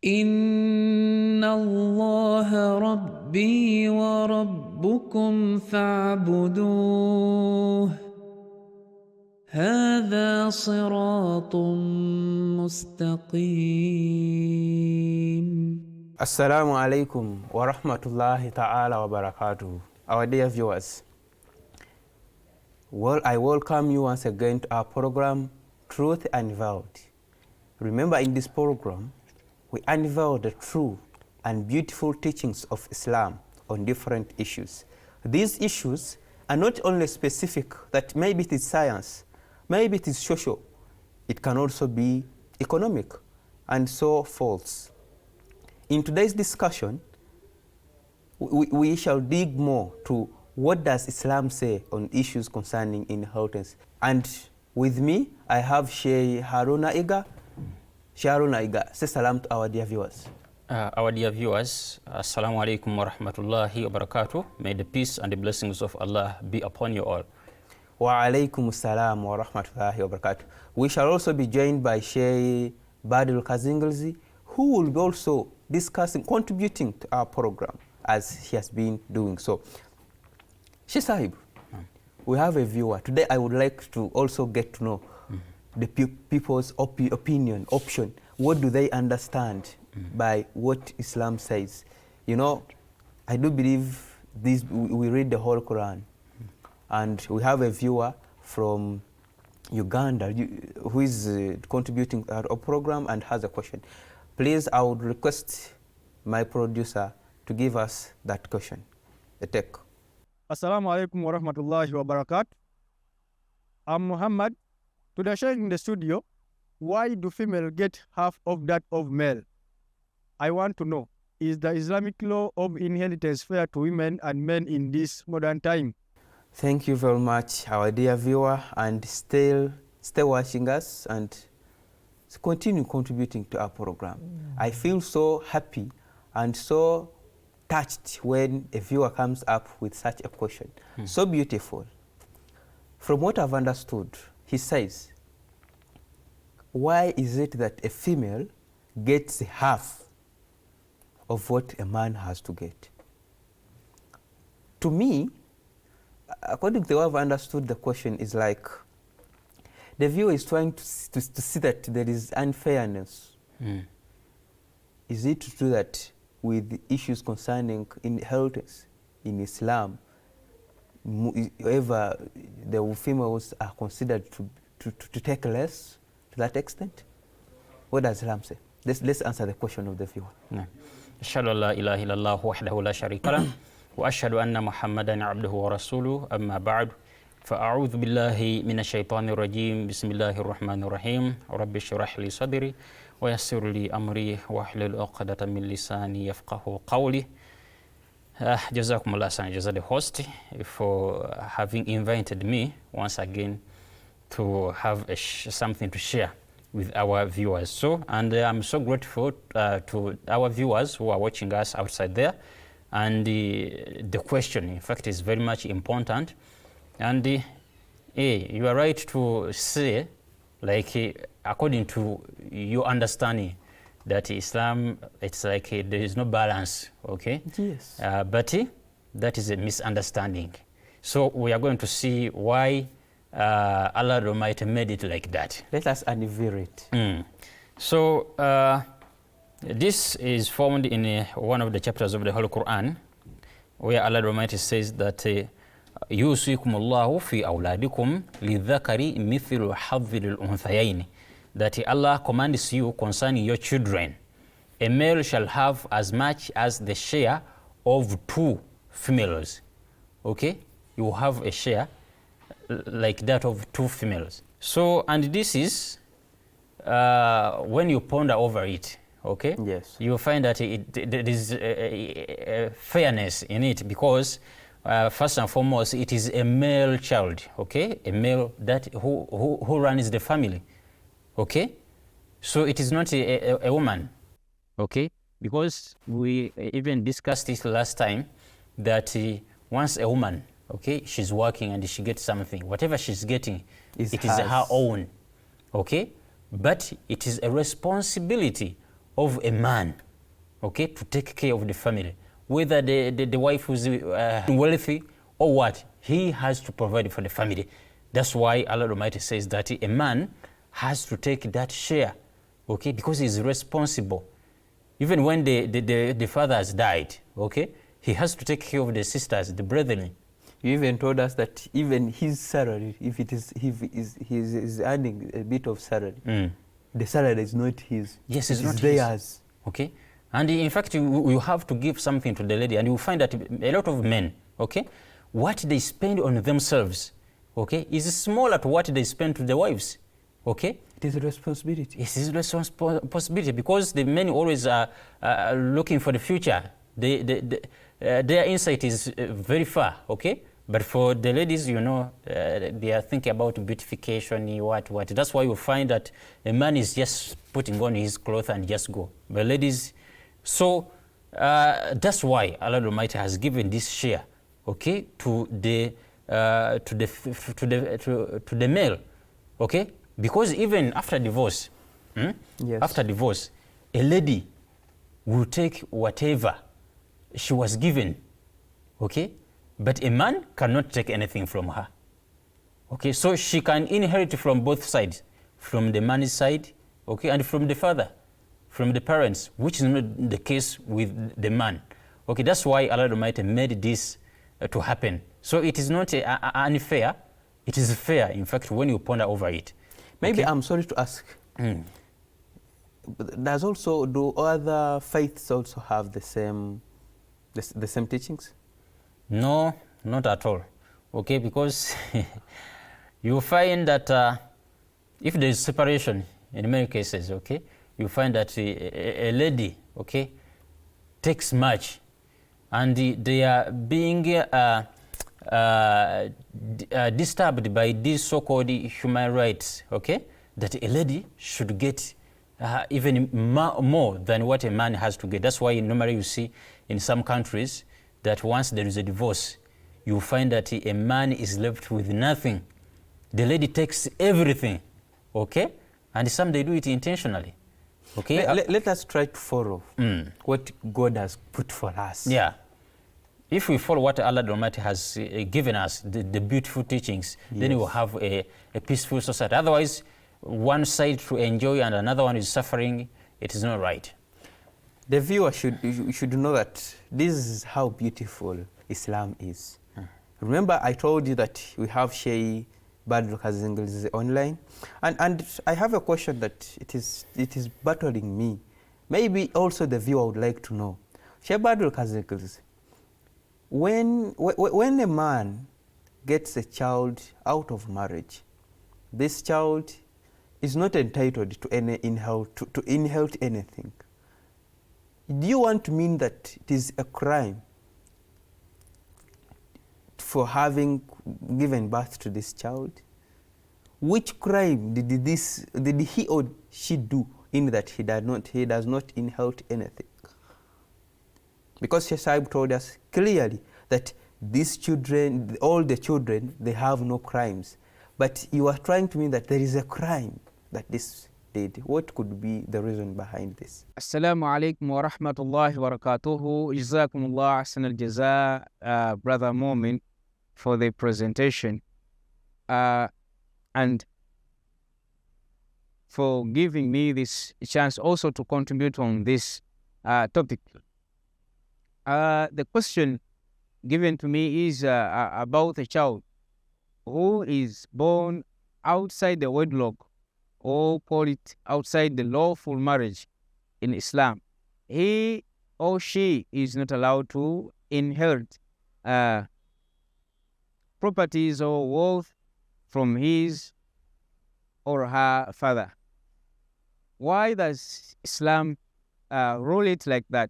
إن الله ربي وربكم فاعبدوه هذا صراط مستقيم. Assalamu alaikum wa rahmatullahi ta'ala wa barakatuh. Our dear viewers, I welcome you once again to our program, Truth Unveiled. Remember, in this program, we unveil the true and beautiful teachings of Islam on different issues. These issues are not only specific, that maybe it is science, maybe it is social, it can also be economic, and so forth. In today's discussion, we shall dig more to what does Islam say on issues concerning inheritance. And with me, I have Sheikh Haruna Iga. Sheikh Haruna Iga, say salam to our dear viewers. Our dear viewers, assalamu alaikum wa rahmatullahi wa barakatuh. May the peace and the blessings of Allah be upon you all. Wa alaikum salam wa rahmatullahi wa barakatuh. We shall also be joined by Sheikh Badul Kazingilzi, who will be also discussing, contributing to our program as he has been doing so. Sheikh Sahib, we have a viewer. Today I would like to also get to know the people's opinion, option. What do they understand by what Islam says? You know, I do believe this, we read the whole Quran, and we have a viewer from Uganda who is contributing to our program and has a question. Please, I would request my producer to give us that question. The tech. Assalamu alaikum wa rahmatullahi wa barakatuh. I'm Muhammad. Today, sharing in the studio, why do female get half of that of male? I want to know, is the Islamic law of inheritance fair to women and men in this modern time? Thank you very much, our dear viewer, and stay watching us and continue contributing to our program. I feel so happy and so touched when a viewer comes up with such a question. So beautiful. From what I've understood, he says, why is it that a female gets half of what a man has to get? To me, according to what I've understood, the question is like, the viewer is trying to see that there is unfairness. Is it true that with issues concerning inheritance in Islam, whoever the females are considered to take less to that extent? What does Islam say? Let's answer the question of the viewer. Ashhadu an la ilaha illallah wahdahu la sharika lah wa ashhadu anna Muhammadan abduhu wa rasuluhu amma ba'd. فأعوذ بالله من الشيطان الرجيم بسم الله الرحمن الرحيم رب اشرح لي صدري ويسر لي أمري واحلل عقدة من لساني يفقهوا قولي. Jazakumullah san, Jaza the host, for having invited me once again to have something to share with our viewers. So, and I'm so grateful to our viewers who are watching us outside there. And the question, in fact, is very much important. And you are right to say, like, according to your understanding, that Islam, it's like there is no balance, okay? Yes. But that is a misunderstanding. So we are going to see why Allah Almighty made it like that. Let us unveil it. So this is found in one of the chapters of the Holy Quran, where Allah Almighty says that يوصيكم الله في أولادكم للذكر مثل حظ الأنثيين, that Allah commands you concerning your children, a male shall have as much as the share of two females. Okay, you have a share like that of two females. So, and this is when you ponder over it, okay, yes, you find that there is a fairness in it, because first and foremost, it is a male child, okay? A male that who runs the family, okay? So it is not a woman, okay? Because we even discussed this last time, that once a woman, okay, she's working and she gets something, whatever she's getting, it is her own, okay? But it is a responsibility of a man, okay, to take care of the family. Whether the wife is wealthy or what, he has to provide for the family. That's why Allah Almighty says that a man has to take that share, okay, because he's responsible. Even when the father has died, okay, he has to take care of the sisters, the brethren. You even told us that even his salary, if he's earning a bit of salary, the salary is not his. Yes, it's not theirs. His. Okay, and in fact, you have to give something to the lady, and you will find that a lot of men, okay, what they spend on themselves, okay, is smaller to what they spend to the wives, okay. It is a responsibility. It is a responsibility because the men always are looking for the future. Their insight is very far, okay. But for the ladies, you know, they are thinking about beautification, what. That's why you find that a man is just putting on his clothes and just go. But ladies, so that's why Allah Almighty has given this share, okay, to the male, okay, because even after divorce, Yes. after divorce, a lady will take whatever she was given, okay, but a man cannot take anything from her, okay. So she can inherit from both sides, from the man's side, okay, and from the father, from the parents, which is not the case with the man, okay. That's why Allah Almighty made this to happen. So it is not unfair, it is fair, in fact, when you ponder over it. Maybe okay? I'm sorry to ask. Do other faiths also have the same teachings? No, not at all. Okay, because you find that if there is separation, in many cases, okay, you find that a lady, okay, takes much, and they are being disturbed by these so-called human rights, okay, that a lady should get even more than what a man has to get. That's why normally you see in some countries that once there is a divorce, you find that a man is left with nothing. The lady takes everything, okay? And some they do it intentionally, okay? Let us try to follow what God has put for us. Yeah. If we follow what Allah Almighty has given us, the beautiful teachings, then we will have a peaceful society. Otherwise, one side to enjoy and another one is suffering. It is not right. The viewer should know that this is how beautiful Islam is. Remember, I told you that we have Sheikh Badru Kazingles online, and I have a question that it is battling me. Maybe also the viewer would like to know. Sheikh Badru Kazingles, when a man gets a child out of marriage, this child is not entitled to inherit anything. Do you want to mean that it is a crime for having given birth to this child? Which crime did he or she do in that he does not inherit anything? Because Sheikh Saib told us clearly that these children, all the children, they have no crimes. But you are trying to mean that there is a crime that this did. What could be the reason behind this? Assalamu alaikum wa rahmatullahi wa barakatuhu. Jazakumullah ahsan al-jaza, Brother Momin, for the presentation. And for giving me this chance also to contribute on this topic. The question given to me is about a child who is born outside the wedlock, or call it outside the lawful marriage in Islam. He or she is not allowed to inherit properties or wealth from his or her father. Why does Islam rule it like that?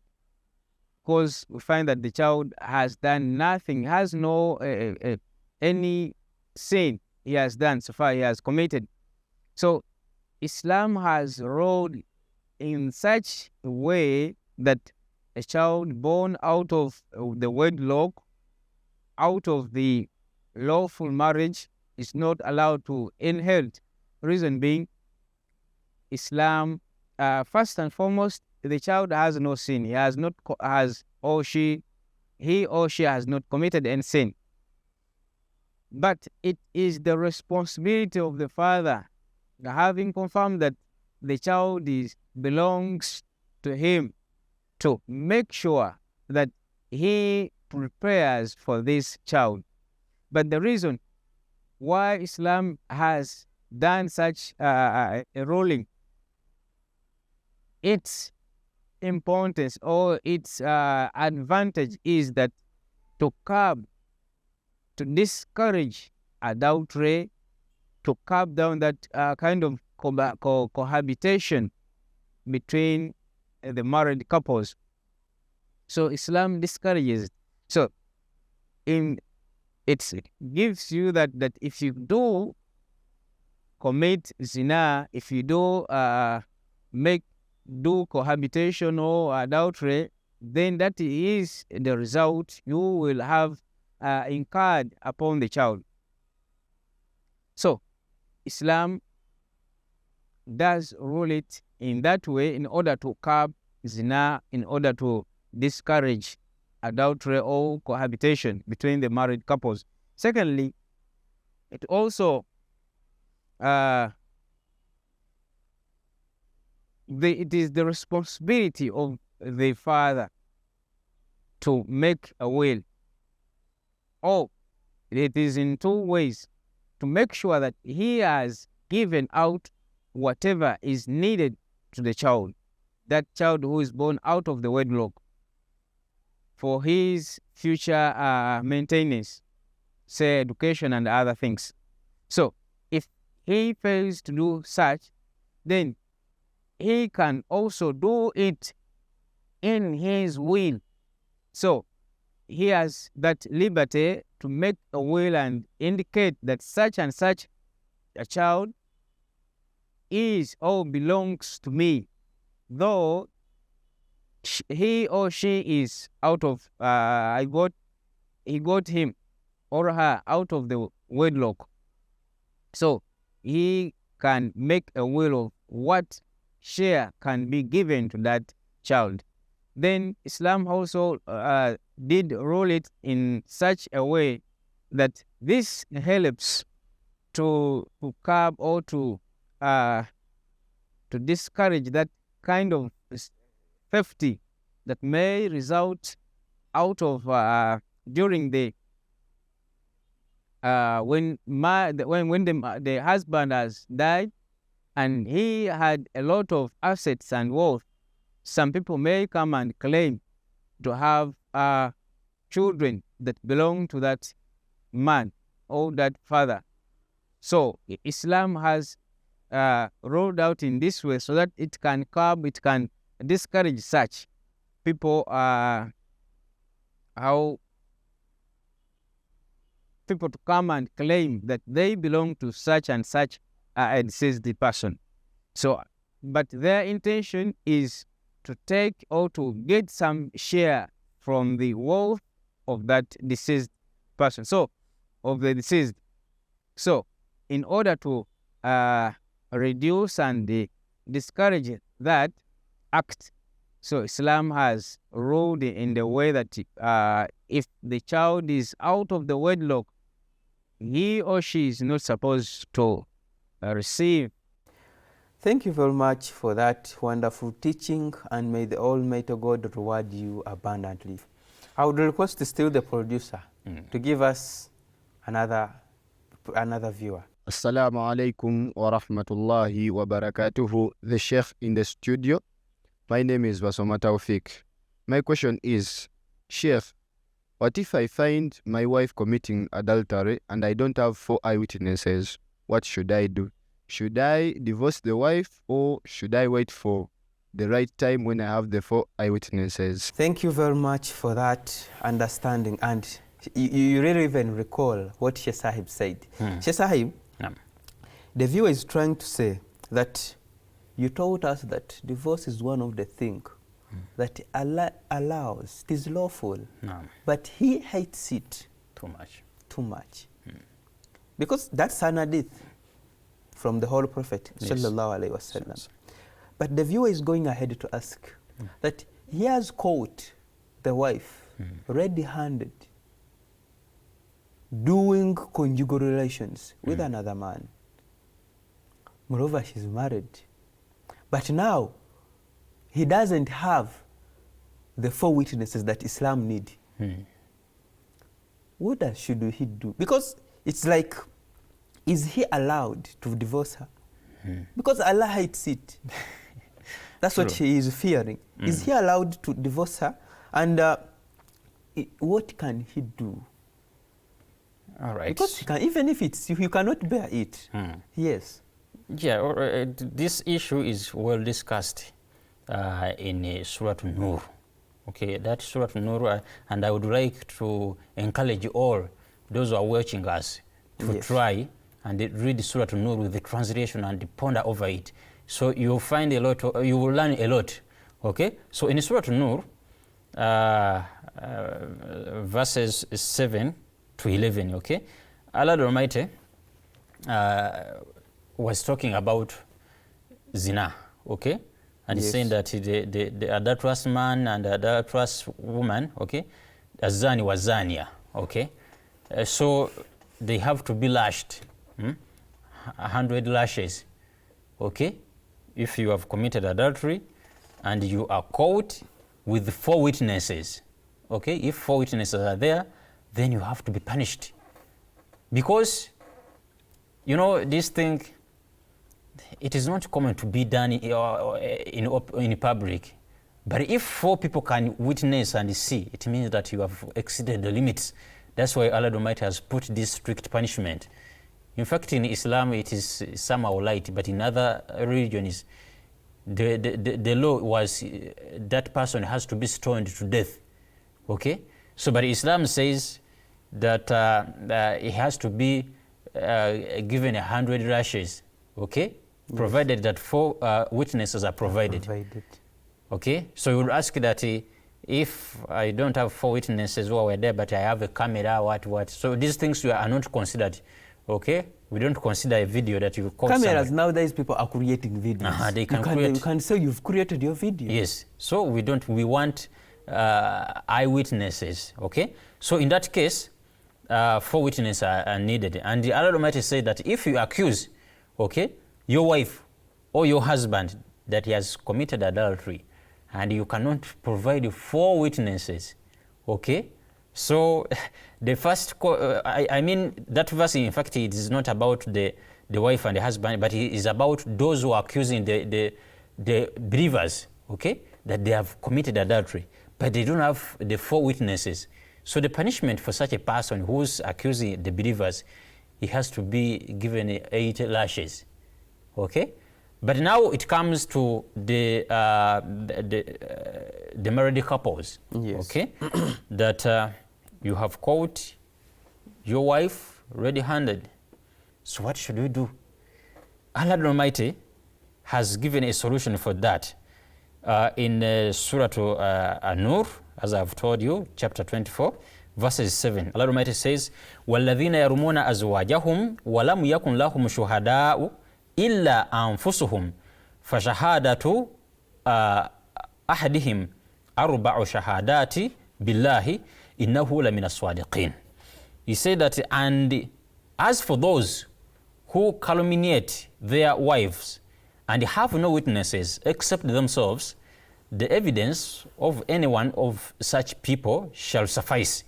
Because we find that the child has done nothing, has no any sin he has done so far, he has committed. So Islam has ruled in such a way that a child born out of the wedlock, out of the lawful marriage, is not allowed to inherit. Reason being, Islam, first and foremost, the child has no sin, he has not he or she has not committed any sin, but it is the responsibility of the father, having confirmed that the child belongs to him, to make sure that he prepares for this child. But the reason why Islam has done such a ruling, its importance or its advantage is that to curb, to discourage adultery, to curb down that kind of cohabitation between the married couples. So Islam discourages. So it gives you that if you do commit zina, if you do do cohabitation or adultery, then that is the result you will have incurred upon the child. So Islam does rule it in that way in order to curb zina, in order to discourage adultery or cohabitation between the married couples. Secondly, it also it is the responsibility of the father to make a will. Or it is in two ways: to make sure that he has given out whatever is needed to the child, that child who is born out of the wedlock, for his future maintenance, say education and other things. So if he fails to do such, then he can also do it in his will. So he has that liberty to make a will and indicate that such and such a child is or belongs to me, though he or she is out of he got him or her out of the wedlock. So he can make a will of what share can be given to that child. Then Islam also did rule it in such a way that this helps to curb or to discourage that kind of theft that may result out of during the when the husband has died and he had a lot of assets and wealth. Some people may come and claim to have children that belong to that man or that father. So Islam has rolled out in this way so that it can curb, it can discourage such people. How people to come and claim that they belong to such and such a deceased person. So, but their intention is to take or to get some share from the wealth of that deceased person. So, of the deceased. So, in order to reduce and discourage that act, so Islam has ruled in the way that if the child is out of the wedlock, he or she is not supposed to receive. Thank you very much for that wonderful teaching, and may the Almighty God reward you abundantly. I would request still the producer to give us another viewer. Assalamu alaikum wa rahmatullahi wa barakatuhu. The Sheikh in the studio. My name is Basoma Taufik. My question is, Sheikh, what if I find my wife committing adultery and I don't have 4 eyewitnesses? What should I do? Should I divorce the wife or should I wait for the right time when I have the 4 eyewitnesses? Thank you very much for that understanding. And you really even recall what Sheikh Sahib said. Sheikh Sahib, the viewer is trying to say that you told us that divorce is one of the things that Allah allows, it is lawful, but he hates it too much. Because that's an hadith from the Holy Prophet, sallallahu alaihi wasallam. But the viewer is going ahead to ask, that he has caught the wife red-handed doing conjugal relations with another man. Moreover, she's married. But now, he doesn't have the 4 witnesses that Islam need. What should he do? Because it's like, is he allowed to divorce her? Because Allah hates it. That's what he is fearing. Is he allowed to divorce her? And what can he do? All right. Because he can, even if it's you cannot bear it. Yes. Yeah, this issue is well discussed in Surah Nur. Okay, that Surah Nur, and I would like to encourage all those who are watching us to try and read Surah Nur with the translation and ponder over it. So you'll find a lot, you will learn a lot. Okay, so in Surah Nur, verses 7 to 11, okay, Allah the Almighty was talking about zina, okay, and he's saying that the adulterous man and the adulterous woman, okay, azani was zania, okay, so they have to be lashed, 100 lashes, okay, if you have committed adultery and you are caught with 4 witnesses, okay, if 4 witnesses are there, then you have to be punished. Because, you know, this thing, it is not common to be done in public. But if 4 people can witness and see, it means that you have exceeded the limits. That's why Allah Almighty has put this strict punishment. In fact, in Islam, it is somehow light, but in other religions, the law was that person has to be stoned to death. Okay? So, but Islam says that he has to be given 100 lashes, okay? Provided that 4 witnesses are provided. Okay? So you would ask that if I don't have 4 witnesses who are there, but I have a camera, what. So these things are not considered, okay? We don't consider a video that you caught cameras somebody. Nowadays people are creating videos. They can create. You can say you've created your video. Yes. So we don't. We want eyewitnesses. Okay. So in that case, 4 witnesses are needed. And the Allah Almighty said that if you accuse, okay, your wife or your husband that he has committed adultery, and you cannot provide 4 witnesses, okay. So the first, I mean, that verse, in fact, it is not about the wife and the husband, but it is about those who are accusing the believers, okay, that they have committed adultery, but they don't have the 4 witnesses. So the punishment for such a person who's accusing the believers, he has to be given 8 lashes, okay. But now it comes to the married couples, okay, that you have caught your wife red-handed. So what should we do? Allah Almighty has given a solution for that in Surah An-Nur, as I've told you, chapter 24, verses 7. Allah Almighty says, وَالَّذِينَ يَرْمُونَ أَزْوَاجَهُمْ وَلَمْ يَكُنْ لَهُمْ شُهَدَاءُ إِلَّا أَنفُسُهُمْ فَشَهَادَةُ أَحَدِهِمْ أَرْبَعُ شَهَادَاتِ بِاللَّهِ إِنَّهُ لَمِنَ الصَّادِقِينَ. He said that, and as for those who calumniate their wives and have no witnesses except themselves, the evidence of any one of such people shall suffice.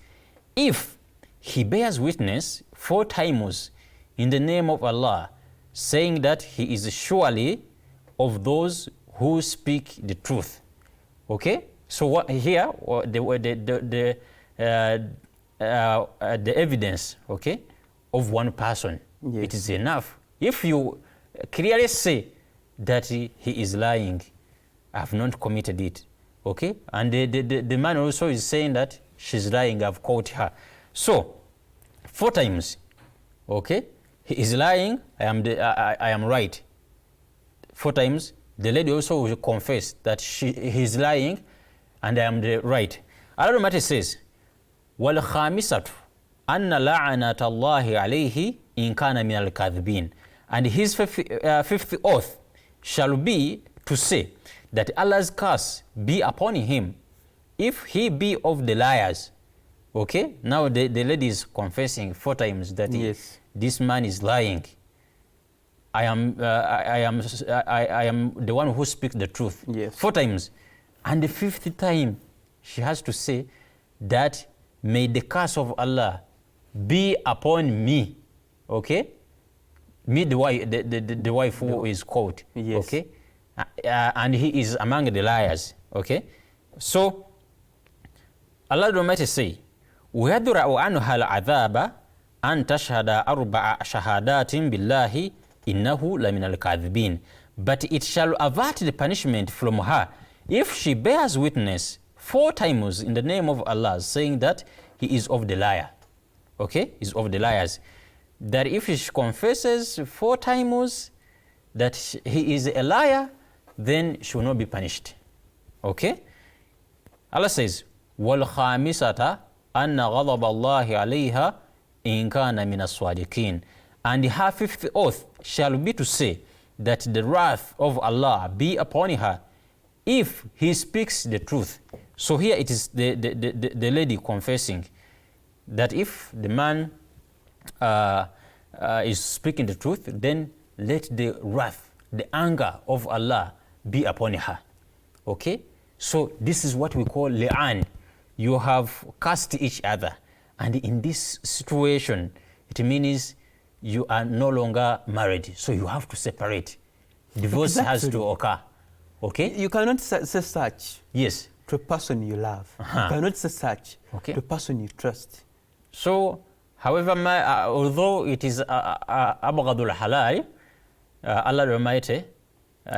If he bears witness 4 times in the name of Allah, saying that he is surely of those who speak the truth. Okay? So what here, the evidence, okay, of one person, it is enough. If you clearly say that he is lying, I have not committed it, okay, and the man also is saying that she's lying, I've caught her. So 4 times, okay, he is lying, I am right. 4 times, the lady also will confess that he is lying and I am the right. Allah Almighty says, وَالْخَامِسَةُ أَنَّ لَعَنَةَ اللَّهِ عَلَيْهِ إِنْ كَانَ مِنَ الْكَاذِبِينَ. And his 5th oath shall be to say that Allah's curse be upon him if he be of the liars. Okay, now the lady is confessing 4 times that Yes. this man is lying. I am the one who speaks the truth. Yes. 4 times. And the 5th time, she has to say that may the curse of Allah be upon me. Okay? Me, the wife who is caught. Yes. Okay? And he is among the liars. Okay? So, Allah the Almighty say, وَيَدْرَعُ عَنْهَا الْعَذَابَ أَنْ تَشْهَدَ أَرْبَعَ شَهَادَاتٍ بِاللَّهِ إِنَّهُ لَمِنَ الْكَاذِبِينَ. But it shall avert the punishment from her if she bears witness 4 times in the name of Allah, saying that he is of the liar. Okay? Is of the liars. That if she confesses 4 times that he is a liar, then she will not be punished. Okay? Allah says, وَالْخَامِسَةَ أَنَّ غَضَبَ اللَّهِ عَلَيْهَا إِنْ كَانَ مِنَ الصَّادِقِينَ. And her 5th oath shall be to say that the wrath of Allah be upon her if he speaks the truth. So here it is the lady confessing that if the man is speaking the truth, then let the wrath, the anger of Allah be upon her. Okay? So this is what we call li'an. You have cursed each other. And in this situation, it means you are no longer married. So you have to separate. Divorce has to occur. Okay? You cannot say such Yes. to a person you love. You cannot say such Okay. to a person you trust. So, however, although it is abghadul halal, Allah the Almighty,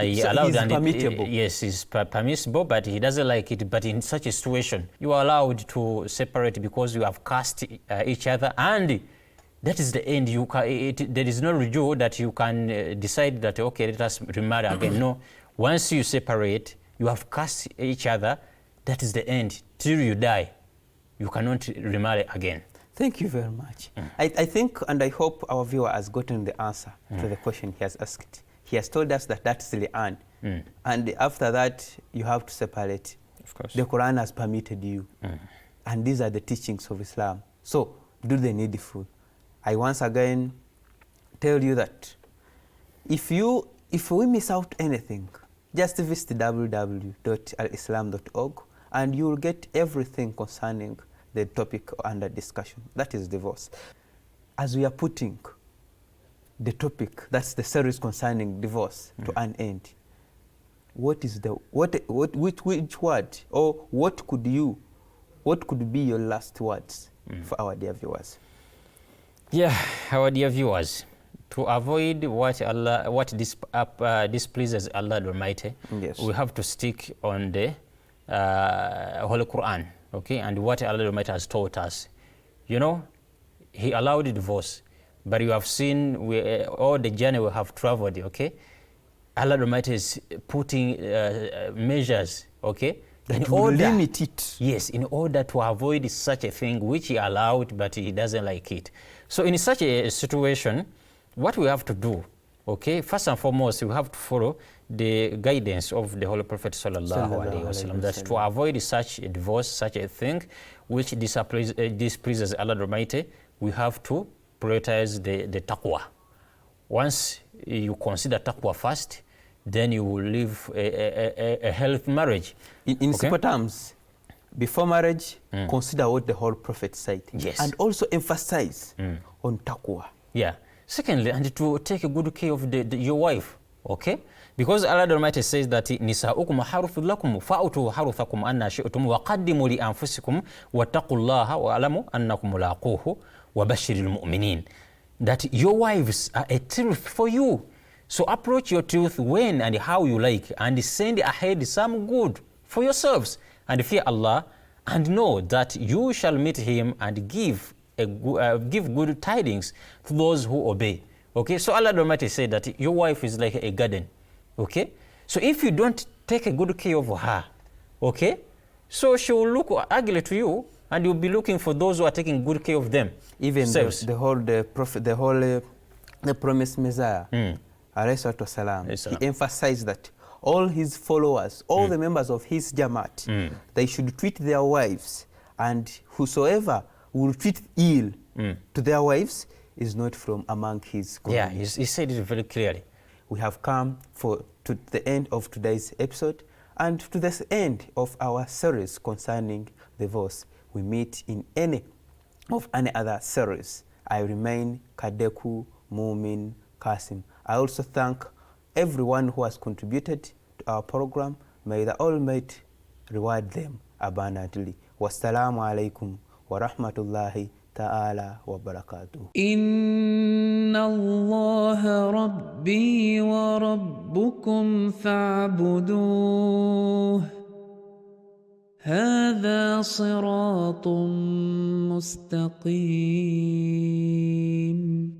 He So allowed it's and permissible. yes, it's permissible, but He doesn't like it. But in such a situation, you are allowed to separate because you have cursed each other, and that is the end. There is no review that you can decide that, okay, let us remarry again. No, once you separate, you have cursed each other, that is the end. Till you die, you cannot remarry again. Thank you very much. I think and I hope our viewer has gotten the answer to the question he has asked. He has told us that that's the end. And after that, you have to separate. Of course. The Quran has permitted you. And these are the teachings of Islam. So, do the needful. I once again tell you that if we miss out anything, just visit www.alislam.org and you will get everything concerning the topic under discussion. That is divorce. As we are putting the topic, that's the series concerning divorce, to an end, which word, or what could be your last words for our dear viewers? Yeah, our dear viewers, to avoid what displeases Allah the Almighty, Yes. we have to stick on the Holy Quran, okay, and what Allah the Almighty has taught us. You know, He allowed divorce, but you have seen all the journey we have traveled, okay? Allah the Almighty is putting measures, okay, That will limit it. Yes, in order to avoid such a thing which He allowed, but He doesn't like it. So in such a situation, what we have to do, okay, first and foremost, we have to follow the guidance of the Holy Prophet sallallahu alaihi wasallam, that to avoid such a divorce, such a thing which displeases Allah the Almighty, we have to prioritize the taqwa. Once you consider taqwa first, then you will live a healthy marriage. In simple terms, before marriage, consider what the whole Prophet said. Yes. And also emphasize on taqwa. Yeah. Secondly, and to take a good care of your wife, okay? Because Allah the Almighty says that nisa'ukum haruthu lakum fa'utu haruthakum anna shi'tum wa qaddimu li anfusikum wa taqullaha wa alamu annakum mulaquhu wa bashiril mu'minin. That your wives are a truth for you. So approach your truth when and how you like, and send ahead some good for yourselves, and fear Allah, and know that you shall meet Him and give good tidings to those who obey. Okay, so Allah the Almighty said that your wife is like a garden. Okay, so if you don't take a good care of her, okay, so she will look ugly to you, and you'll be looking for those who are taking good care of them. Even the promised Messiah, alayhi salatu wasalam, he emphasized that all his followers, all the members of his Jamaat, they should treat their wives, and whosoever will treat ill to their wives is not from among his community. Yeah, he said it very clearly. We have come to the end of today's episode and to the end of our series concerning divorce. We meet in any other series. I remain Kadeku Mumin Kasim. I also thank everyone who has contributed to our program. May the Almighty reward them abundantly. Wassalamu alaikum wa rahmatullahi ta'ala wa barakatuh. إن الله ربي وربكم فاعبدوه هذا صراط مستقيم